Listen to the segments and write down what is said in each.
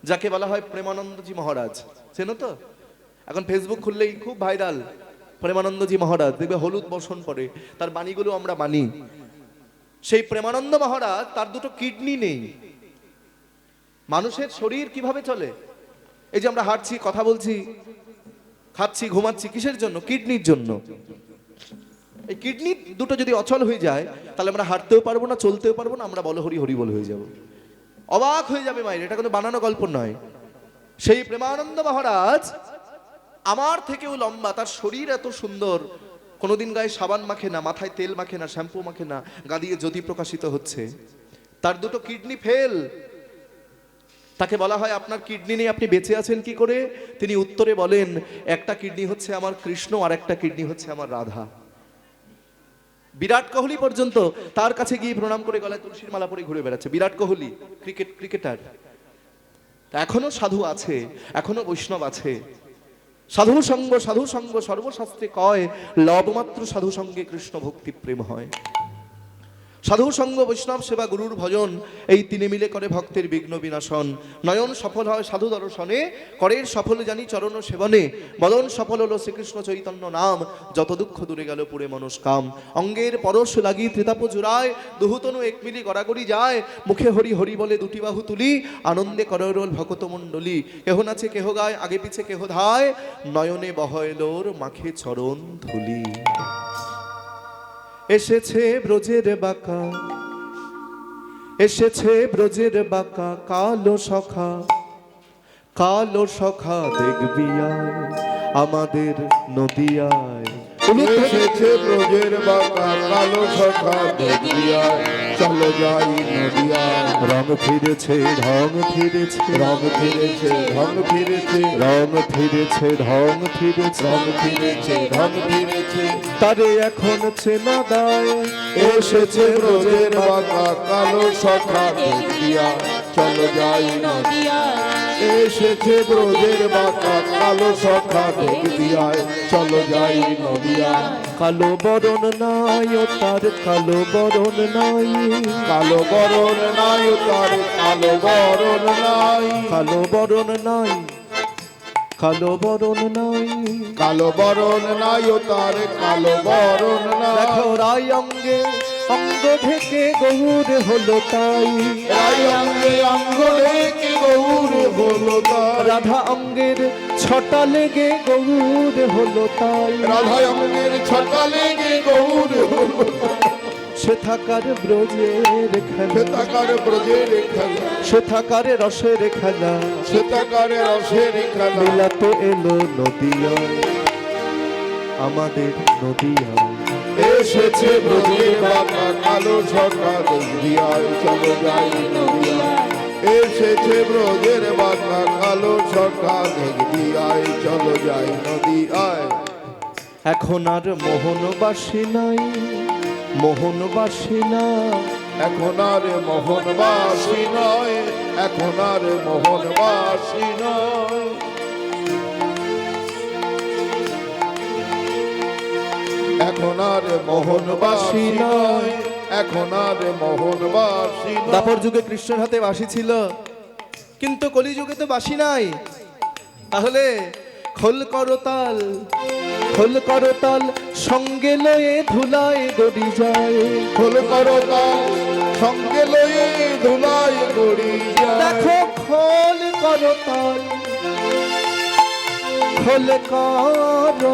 যাকে বলা হয় প্রেমানন্দজি মহারাজ। চেনো তো? এখন ফেসবুক খুললেই খুব ভাইরাল প্রেমানন্দজি মহারাজ, দেখবে হলুদ বর্ষণ পড়ে, তার বাণীগুলো আমরা মানি। সেই প্রেমানন্দ মহারাজ, তার দুটো কিডনি নেই। মানুষের শরীর কিভাবে চলে? এই যে আমরা হাঁটছি, কথা বলছি, খাচ্ছি, ঘুমাচ্ছি, কিসের জন্য? কিডনির জন্য। এই কিডনি দুটো যদি অচল হয়ে যায়, তাহলে আমরা হাঁটতেও পারবো না, চলতেও পারবো না, আমরা বল হরি হরি বল হয়ে যাব। অবাক হয়ে যাবে মায়ের, এটা কোনো বানানো গল্প নয়। সেই প্রেমানন্দ মহারাজ আমার থেকেও লম্বা, তার শরীর এত সুন্দর, কোনোদিন গায়ে সাবান মাখে না, মাথায় তেল মাখে না, শ্যাম্পু মাখে না, গা দিয়ে জ্যোতি প্রকাশিত হচ্ছে। তার দুটো কিডনি ফেল। তাকে বলা হয় আপনার কিডনি নেই, আপনি বেঁচে আছেন কি করে? তিনি উত্তরে বলেন, একটা কিডনি হচ্ছে আমার কৃষ্ণ, আর একটা কিডনি হচ্ছে আমার রাধা। বিরাট কোহলি পর্যন্ত তার কাছে গিয়ে প্রণাম করে গলায় তুলসীর মালা পরে ঘুরে বেড়াচ্ছে। বিরাট কোহলি ক্রিকেটার। এখনো সাধু আছে, এখনো বৈষ্ণব আছে। সাধু সঙ্গ সর্বশাস্ত্রে কয়, লবমাত্র সাধু সঙ্গে কৃষ্ণ ভক্তি প্রেম হয়। সাধু সঙ্গ, বৈষ্ণব সেবা, গুরুর ভজন, এই তিনে মিলে করে ভক্তের বিঘ্ন বিনাশন। নয়ন সফল হয় সাধু দর্শনে, করের সফল জানি চরণ সেবনে। বদন সফল হলো শ্রীকৃষ্ণ চৈতন্য নাম, যত দুঃখ দূরে গেল পুরে মনস্কাম। অঙ্গের পরশ লাগি ত্রিতাপ জুড়ায়, দুহুতনু এক মিলি গড়াগড়ি যায়। মুখে হরি হরি বলে দুটি বাহু তুলি, আনন্দে কররোল ভকত মণ্ডলী। কেহ নাচে কেহ গায়, আগে পিছে কেহ ধায়, নয়নে বহয়লোর মাখে চরণ ধুলি। এসেছে ব্রজের বাঁকা, এসেছে ব্রজের বাঁকা, কালো সখা, কালো সখা দেখবি আয় আমাদের নদিয়ায়। এসেছে ব্রজের বাঁকা, কালো সখা দেখবি আয়, চলো যাই নদিয়ায়। রং ফিরেছে, ঢং ফিরেছে, রং ফিরেছে, ঢং ফিরেছে, রং ফিরেছে, ঢং ফিরেছে, রং ফিরেছে, ঢং ফিরেছে, তারে এখন চেনা দায়। এসেছে ব্রজের বাঁকা, কালো সখা দেখবি আয়, চলো যাই নদিয়ায়। এসেছে ব্রজের বাঁকা, কালো সখা দেখবি আয়, চলো যাই নদিয়ায়। কালো বরণ নাই ও তার, কালো বরণ নাই, কালো বরণ নাই তার, কালো বরণ নাই, কালো বরণ নাই, কালো বরণ নাই। কালো বরণ নাই তার, কালো বরণ নাই। দেখো রায় অঙ্গে অঙ্গ ঢেকে গৌর হলো তাই, রাই অঙ্গে অঙ্গ ঢেকে গৌর হলো তাই, রাধা অঙ্গের ছটা লেগে গৌর হলো তাই। রাধা অঙ্গের ছটা লেগে গৌর হলো তাই। সে থাকার ব্রজের খেলা, শ্বেতাকার ব্রজের খেলা, সে থাকার রসের খেলা, শ্বেতাকার রসের খেলা। মিলাতে এলো নদিয়ায় আমাদের নদিয়ায়। এসেছে ব্রজের বাঁকা, কালো সখা দেখবি আয়, চলো যাই নদিয়ায়। এসেছে ব্রজের বাঁকা, কালো সখা দেখবি আয়, চলো যাই নদিয়ায়। এখন আর মোহনবাসী নাই, মোহনবাসী না, এখন আর মোহনবাসী নয়, এখন আর মোহনবাসী নয়। এখন আর মোহনবাসী নয়, এখন আর মোহনবাসী নয়। দাপর যুগে কৃষ্ণের হাতে বাঁশি ছিল, কিন্তু কলিযুগে তো বাঁশি নাই। তাহলে খোল করতাল, খোল করতাল সঙ্গে লয়ে ধুলায় গড়ি যায়। খোল করতাল সঙ্গে লয়ে ধুলায় গড়ি যায়। দেখো খোল করতাল, খোল করতাল,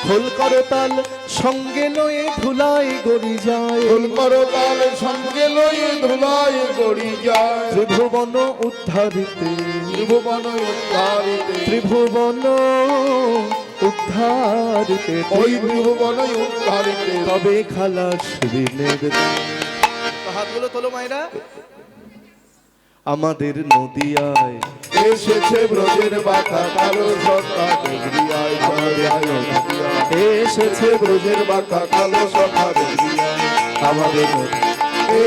খোল করতাল সঙ্গে লয়ে ধুলায় গড়ি যায়। খোল করতাল সঙ্গে লয়ে ধুলায় গড়ি যায়। ত্রিভুবন উদ্ধারিতে, ত্রিভুবন উদ্ধারিতে, ত্রিভুবন উদ্ধারিতে, ওই ত্রিভুবন উদ্ধারিতে, তবে খালাস ঋণের। হাতগুলো তোলো মায়েরা। আমাদের নদিয়ায় এসেছে ব্রজের বাঁকা, কালো সখা দেখবি আয়, চলো যাই নদিয়ায়। এসেছে ব্রজের বাঁকা, কালো সখা দেখবি আয়, আমাদের নদিয়ায়।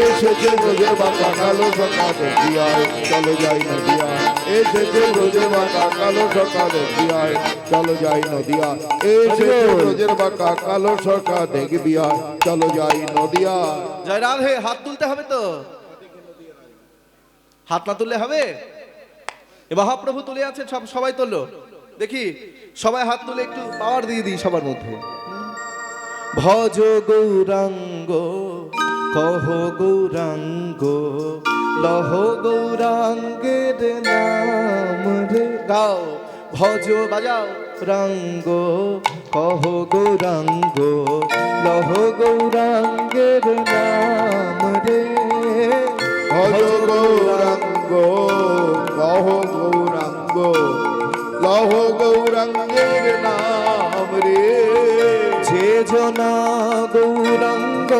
এসেছে ব্রজের বাঁকা, কালো সখা দেখবি আয়, চলো যাই নদিয়ায়। এসেছে ব্রজের বাঁকা কালো সখা দেখবি আয় চলো যাই নদিয়া এসেছে ব্রজের বাঁকা কালো সখা দেখবি আয় চলো যাই নদিয়া জয় রাধে। হাত তুলতে হবে তো, হাত না তুললে হবে? এ মহাপ্রভু তুলে আছে, সবাই তোলো দেখি, সবাই হাত তুলে একটু পাওয়ার দিয়ে দিই সবার মধ্যে। ভজ গৌরাঙ্গ কহ গৌরাঙ্গ লহ গৌরাঙ্গের নাম রে। গাও, ভজ বাজাও রাঙ্গ কহ গৌরাঙ্গ লহ গৌরাঙ্গের নাম রে। ভজ গৌরাঙ্গ কহ গৌরাঙ্গ লহ গৌরাঙ্গের নাম রে। যে জনা গৌরাঙ্গ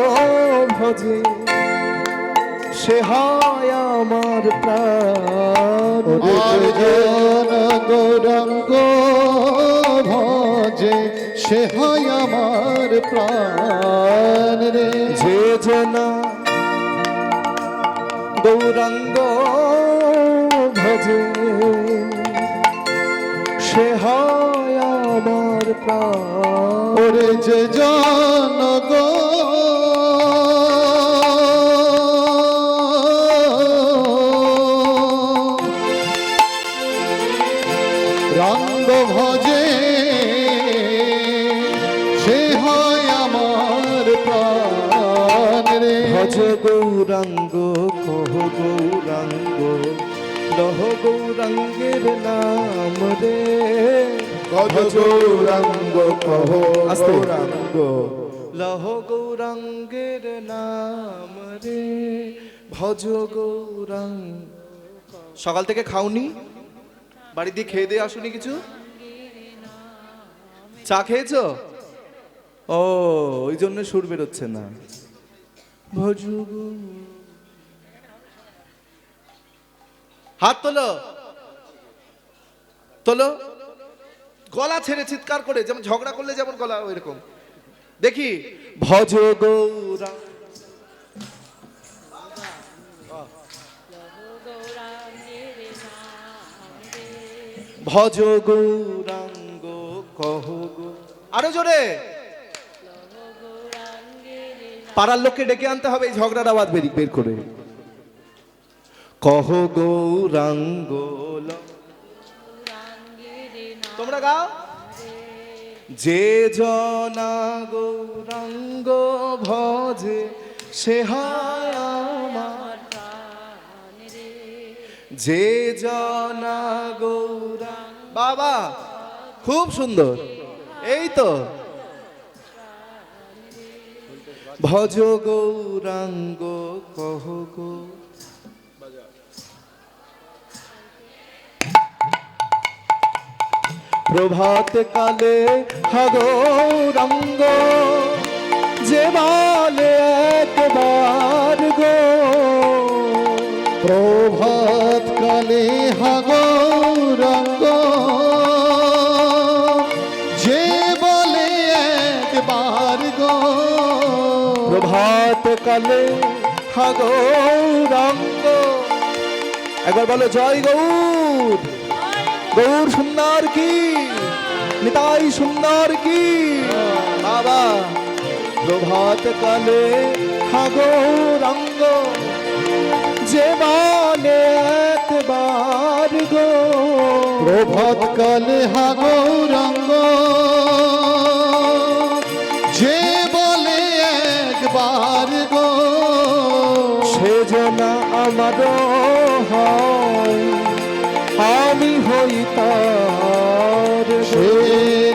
ভজে সে হয় আমার প্রাণ। আর জন গৌরাঙ্গ ভজে সে হয় আমার প্রাণ রে। যে জনা গৌরাঙ্গ ভজে সে হয় আমার প্রাণ। ওরে যে জন রঙ্গ ভজে সে হয় আমার প্রাণ রে। ভজ গৌরাঙ্গ কহ গৌরাঙ্গ লহ গৌরাঙ্গের নাম রে। ভজ গৌরাঙ্গ কহ আস্তে। গৌরাঙ্গ লহ গৌরাঙ্গের নাম রে। ভজ গৌরাঙ্গ। সকাল থেকে খাওনি? বাড়ি দিয়ে খেয়ে দিয়ে আসুনি কিছু? চা খেয়েছো? ও, ওই জন্য সুর বেরোচ্ছে না। ভজ হাত তোলো, তোলো। গলা ছেড়ে চিৎকার করে, যেমন ঝগড়া করলে যেমন গলা ওইরকম দেখি। ভজ গৌরা ভজ গৌরাঙ্গ কহ গো। আরো জোরে, পাড়ার লোককে ডেকে আনতে হবে এই ঝগড়ার আওয়াজ বের করে। কহ গৌরাঙ্গ তোমরা গাও। যে জনা গৌরাঙ্গ ভজে সে হয় আমার প্রাণ রে। যে জনা গৌরাঙ্গ। বাবা খুব সুন্দর, এই তো। ভজ গৌরাঙ্গ কহ গো। প্রভাত কালে গৌরাঙ্গ যে বলে একবার গো। প্রভাত কালে গৌরাঙ্গ যে বলে একবার গো। প্রভাত কালে গৌরাঙ্গ। একবার বলো জয় গৌর। গৌর সুন্দর কি, নিতাই সুন্দর কি। বাবা প্রভাত কালে গৌরাঙ্গ যে বলে একবার গো। প্রভাত কালে গৌরাঙ্গ যে বলে একবার গো। সে যেন আমার হয় আমি হই তার। সে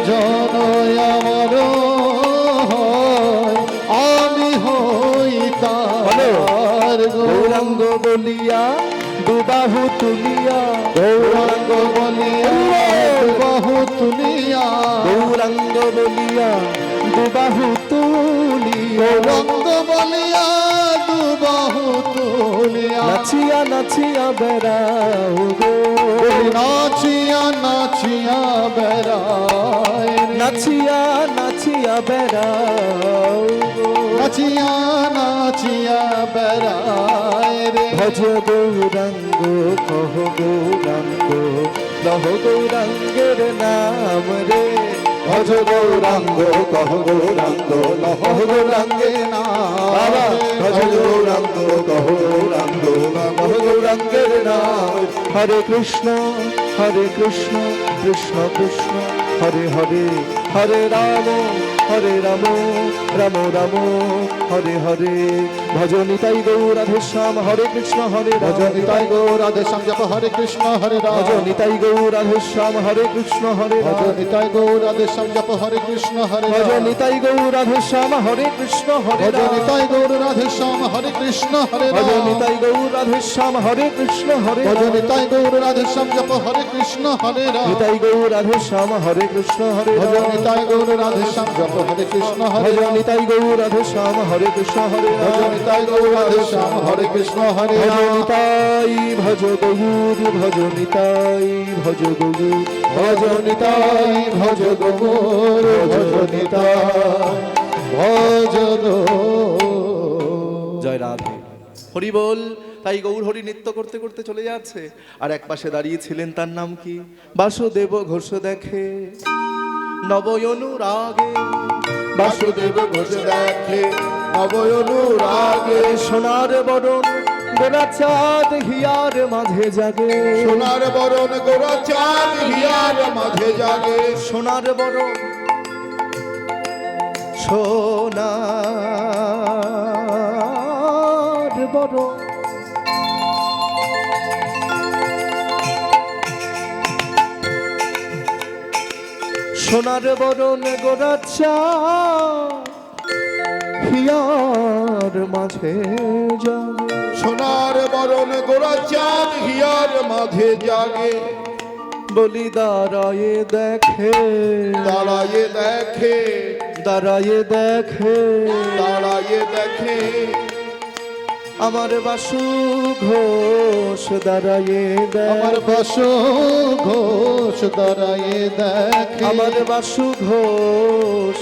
জন আমার হয় আমি হই তার। গৌরাঙ্গ বলিয়া দুবাহু তুলিয়া। গৌরাঙ্গ বলিয়া বাহু তুলিয়া। গৌরাঙ্গ বলিয়া দুবাহু তুলিয়া। গৌরাঙ্গ বলিয়া দুবাহু তুলিয়া। নাচিয়া নাচিয়া বেড়াও গো। নাচিয়া নাচিয়া বেড়ায়। নাচিয়া নাচিয়া বেড়াও গো। নাচিয়া নাচিয়া বেড়ায় রে ভজ গৌরাঙ্গ কহ গৌরাঙ্গ লহ গৌরাঙ্গের নাম রে ভজ গৌরাঙ্গ কহ গৌরাঙ্গ লহ গৌরাঙ্গের বাবা নাম ভজ গৌরাঙ্গ কহ গৌরাঙ্গ লহ গৌরাঙ্গের নাম হরে কৃষ্ণ কৃষ্ণ কৃষ্ণ হরে হরে হরে রাম রাম রাম হরে হরে ভজ নিতাই গৌর রাধে শ্যাম হরে কৃষ্ণ হরে ভজ নিতাই গৌর রাধে শ্যাম জপ হরে কৃষ্ণ হরে রাম ভজ নিতাই গৌর রাধে শ্যাম হরে কৃষ্ণ হরে ভজ রাম নিতাই গৌর রাধে শ্যাম জপ হরে কৃষ্ণ হরে ভজ রাম নিতাই গৌর রাধে শ্যাম হরে কৃষ্ণ হরে ভজ রাম নিতাই গৌর রাধে শ্যাম হরে কৃষ্ণ হরে ভজ রাম নিতাই গৌর রাধে শ্যাম হরে কৃষ্ণ হরে ভজ রাম নিতাই গৌর রাধে শ্যাম জপ হরে কৃষ্ণ হরে রাম নিতাই গৌর রাধে শ্যাম হরে কৃষ্ণ হরে ভজ রাম নিতাই গৌর রাধে শ্যাম জপ হরে কৃষ্ণ হরে ভজ রাম নিতাই গৌর রাধে শ্যাম হরে কৃষ্ণ হরে ভজ রাম নিতাই গৌর রাধে শ্যাম হরে কৃষ্ণ হরে ভজ রাম নিতাই ভজ গৌর ভজ নিতাই ভজ গৌর ভজ নিতাই ভজ গৌর ভজ নিতাই ভজ গৌর জয় রাধে হরি বল। তাই গৌর হরি নৃত্য করতে করতে চলে যাচ্ছে, আর এক পাশে দাঁড়িয়ে ছিলেন, তার নাম কি? বাসুদেব ঘোষ দেখে নবয়নুরাগে, বাসুদেব ঘোষ দেখে নবয়নুরাগে সোনার বরণ গোরা চাঁদ হিয়ার মাঝে জাগে, সোনার বরণ গোরা চাঁদ হিয়ার মাঝে জাগে সোনার বরণ সোনার বরণ সোনার বরণ গোরা চাঁদ হিয়ার মাঝে জাগে, সোনার বরণ গোরা চাঁদ হিয়ার মাঝে জাগে বলি দাঁড়ায়ে দেখে দাঁড়ায়ে দেখে দাঁড়ায়ে দেখে দাঁড়ায়ে দেখে আমার বাসু ঘোষ দাঁড়ায়ে আমার দেখে, বাসু ঘোষ দাঁড়ায়ে দেখে আমার বাসু ঘোষ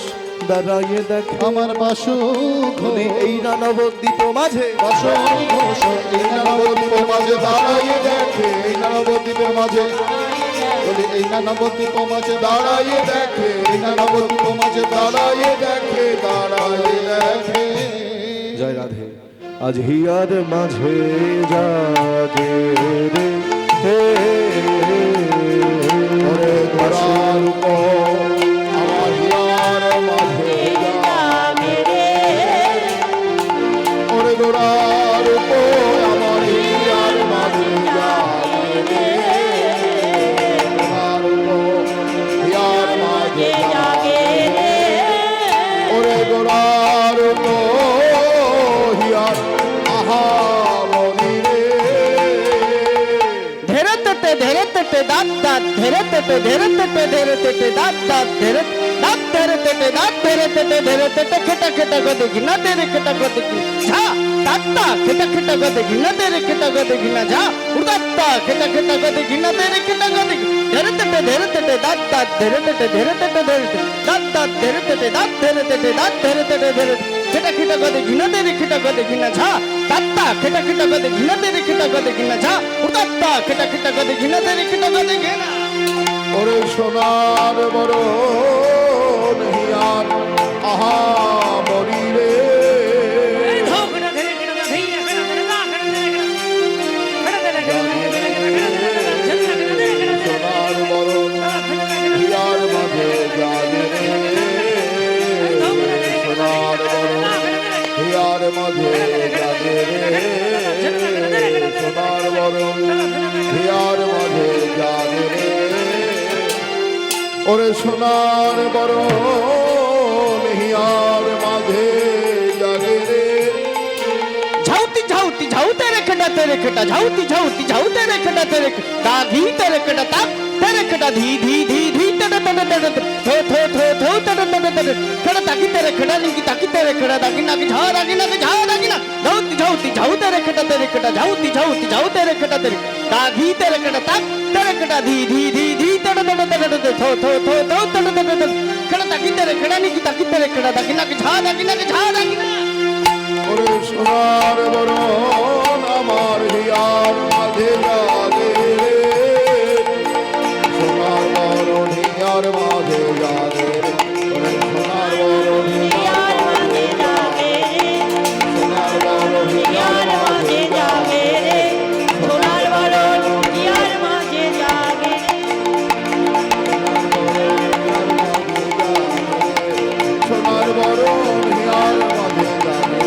দাঁড়ায়ে দেখে, আমার বাসু বলি ঘোষ এই না নবদ্বীপ মাঝে বাসু ঘোষ এই নবদ্বীপের মাঝে দাঁড়ায়ে দেখে এই নবদ্বীপের মাঝে বলি এই নবদ্বীপ মাঝে দাঁড়ায়ে দেখে এই নবদ্বীপ মাঝে দাঁড়ায়ে দেখে দাঁড়ায়ে দেখে জয় রাধে। আজ হিয়ার মাঝে জাগে রে হে ওরে গোরার উপর আমার হিয়ার মাঝে জাগে রে ওরে গোরার উপর আমার হিয়ার মাঝে জাগে রে গোরার উপর হিয়ার মাঝে জাগে রে ওরে গোরার উপর হিয়ার আহা মনি রে ধেরে তেতে দাঁত দাঁত ধেরে তেতে দাঁত দাঁত ধেরে দাঁত ধেরে তেতে দাঁত ধেরে তেতে খেটা খেটা গদে ঘিনা তেরে খেটা গদে ঝা তাত্তা খেটা খেটা গদে ঘিনা তেরে খেটা গদে ঘিনা ঝা উদাত্তা খেটা খেটা গদে ঘিনা তেরে খেটা গদে ধেরে তেতে দাঁত দাঁত ধেরে তেতে দাঁত দাঁত ধেরে তেতে দাঁত ধেরে দাঁত ধেরে খেটা খেটা গদে ঘিনা তেরে খেটা গদে ঘিনা ঝা তাত্তা খেটা খেটা গদে ঘিনা তেরে খেটা গদে ঘিনা ঝা উদাত্তা খেটা খেটা গদে ঘিনা তেরে খেটা গদে ঘিনা ওরে সোনার বরণ হিয়ার আহা মরি রে সোনার বরণ হিয়ার মাঝে জাগে রে সোনার বরণ হিয়ার মাঝে জাগে রে সোনার বরণ হিয়ার মাঝে জাগে রে ওরে সোনার বরণ হিয়ার মাঝে জাগে রে ঝাউতি ঝাউতি ঝাউতে রে খেটা ঝাউতি ঝাউতি ঝাউতে রে খেটা দা ধি তেরে খেটা তা তেরে খেটা ধি ধি ধি ধি তেরে তেরে তেরে থো থো থো থো তেরে তেরে তেরে খেটা তাকি তেরে খেটা নি কি তাকি তেরে খেটা দাকি না কি ঝা দাকি না ঝাউতি ঝাউতি ঝাউতে রে খেটা ঝাউতি ঝাউতি ঝাউতে রে খেটা তেরে দা ধি তেরে খেটা তা তেরে খেটা ধি ধি ধি ধি তেরে তেরে ওরে সোনার বরণ আমার হিয়ার মাঝে জাগে রে, সোনার বরণ হিয়ার মাঝে জাগে রে, ওরে সোনার বরণ হিয়ার মাঝে জাগে রে, সোনার বরণ হিয়ার মাঝে জাগে রে, সোনার বরণ হিয়ার মাঝে জাগে সোনার বরণ হিয়ার মাঝে জাগে,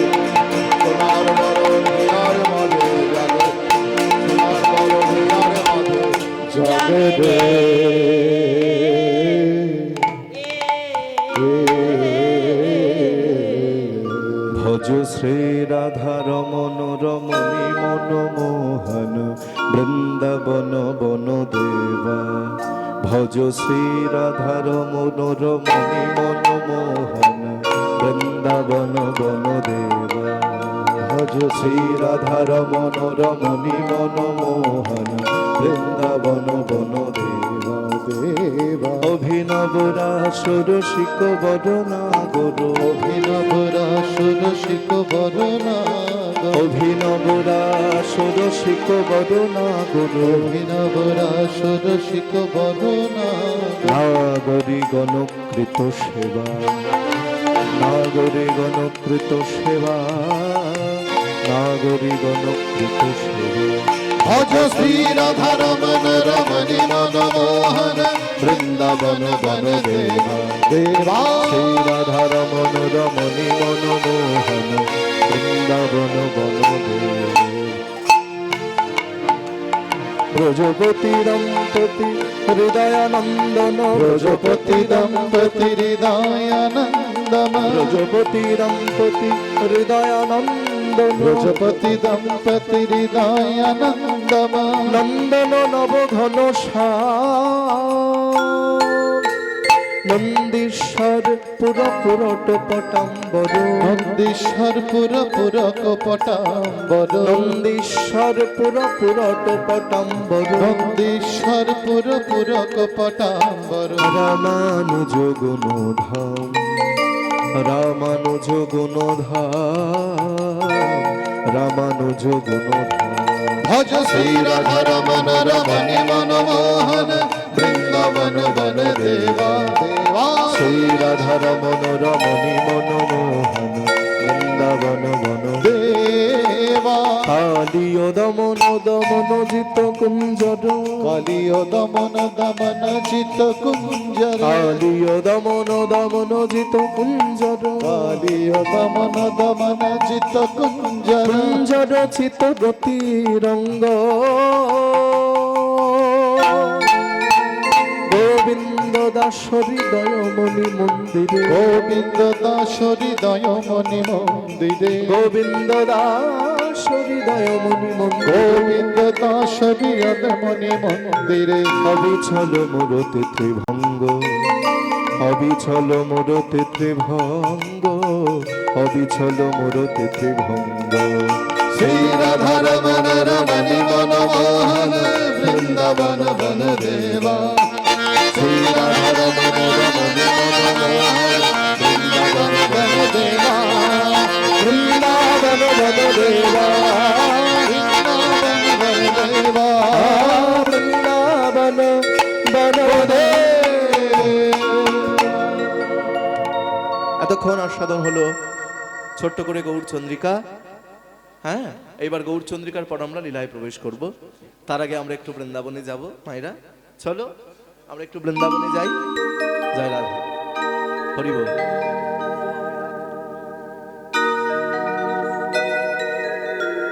সোনার বরণ হিয়ার মাঝে জাগে, সোনার বরণ হিয়ার মাঝে জাগে রে। ভজ শ্রী রাধা রমন রমণী মনমোহন বৃন্দাবন বন দেবা, ভজ শ্রী রাধা রমন রমণী মনমোহন বৃন্দাবন বন দেবা, ভজ শ্রী রাধা রমন রমণী মনমোহন বৃন্দাবন বন দেবা দেবা। অভিনব রাসর শিক বরনা গুরু, অভিনব রাসর শিক বরনা, অভিনব রাসর শিক বরনা গুরু, অভিনব রাসর শিক বরনা, নাগরী গণকৃত সেবা, নাগরী গণকৃত সেবা, নাগরী গণকৃত সেবা। ভজ শ্রী রাধা রমন রমণী মনমোহন বৃন্দাবন বন দেবা দেবা। শ্রী রাধা রমন রমণী মনমোহন বৃন্দাবন বন দেবা। ব্রজপতি দম্পতি হৃদয়ানন্দন, ব্রজপতি দম্পতি হৃদয়ানন্দম, ব্রজপতি দম্পতি হৃদয়ানন্দন, ব্রজপতি দম্পতি হৃদয়ানন্দম, নন্দন নবঘন নন্দীশ্বর পুর পুরট পটাম্বর, নন্দীশ্বর পুর পুর কপটাম্বর, নন্দীশ্বর পুর পুরট পটাম্বর, নন্দীশ্বর পুর পুর কপটাম্বর, রামানুজ গুণধাম, রামানুজ গুণধাম, রামানুজ গুণধাম। ভজ শ্রী রাধা রমন রমণী মনমোহন বৃন্দাবন বন দেবা দেবা। শ্রী রাধা রমন রমণী মনমোহন বৃন্দাবন বন দেবা। কালীয় দমন দমন জিত কুঞ্জর, কালীয় দমন দমন চিত কুঞ্জর, কালীয় দমন দমন জিত কুঞ্জর, কালীয় দমন দমন চিত কুঞ্জর, কুঞ্জর চিত গতি রঙ্গ, গোবিন্দ দাস হৃদয় মণি মন্দিরে, গোবিন্দ দাস হৃদয় মণি মন্দিরে, গোবিন্দ দাস হৃদয় মণি মন্দিরে, গোবিন্দ দাস হৃদয় মণি মন্দিরে, অবিচল মূরতি ত্রিভঙ্গ, অবিচল মূরতি ত্রিভঙ্গ, অবিচল মূরতি ত্রিভঙ্গ। শ্রী রাধা রমন রমণী মনমোহন বৃন্দাবন বন দেবা। শ্রী রাধা রমন রমণী মনমোহন বৃন্দাবন বন দেবা, বৃন্দাবন বন দেবা, বৃন্দাবন বন দেবা, বৃন্দাবন বন দেবা। এতক্ষণ আস্বাদন হলো ছোট্ট করে গৌরচন্দ্রিকা। হ্যাঁ, এইবার গৌরচন্দ্রিকার পর আমরা লীলায় প্রবেশ করব। তার আগে আমরা একটু বৃন্দাবনে যাব। মায়েরা চলো আমরা একটু বৃন্দাবনে যাই। জয় রাধা, হরি বল।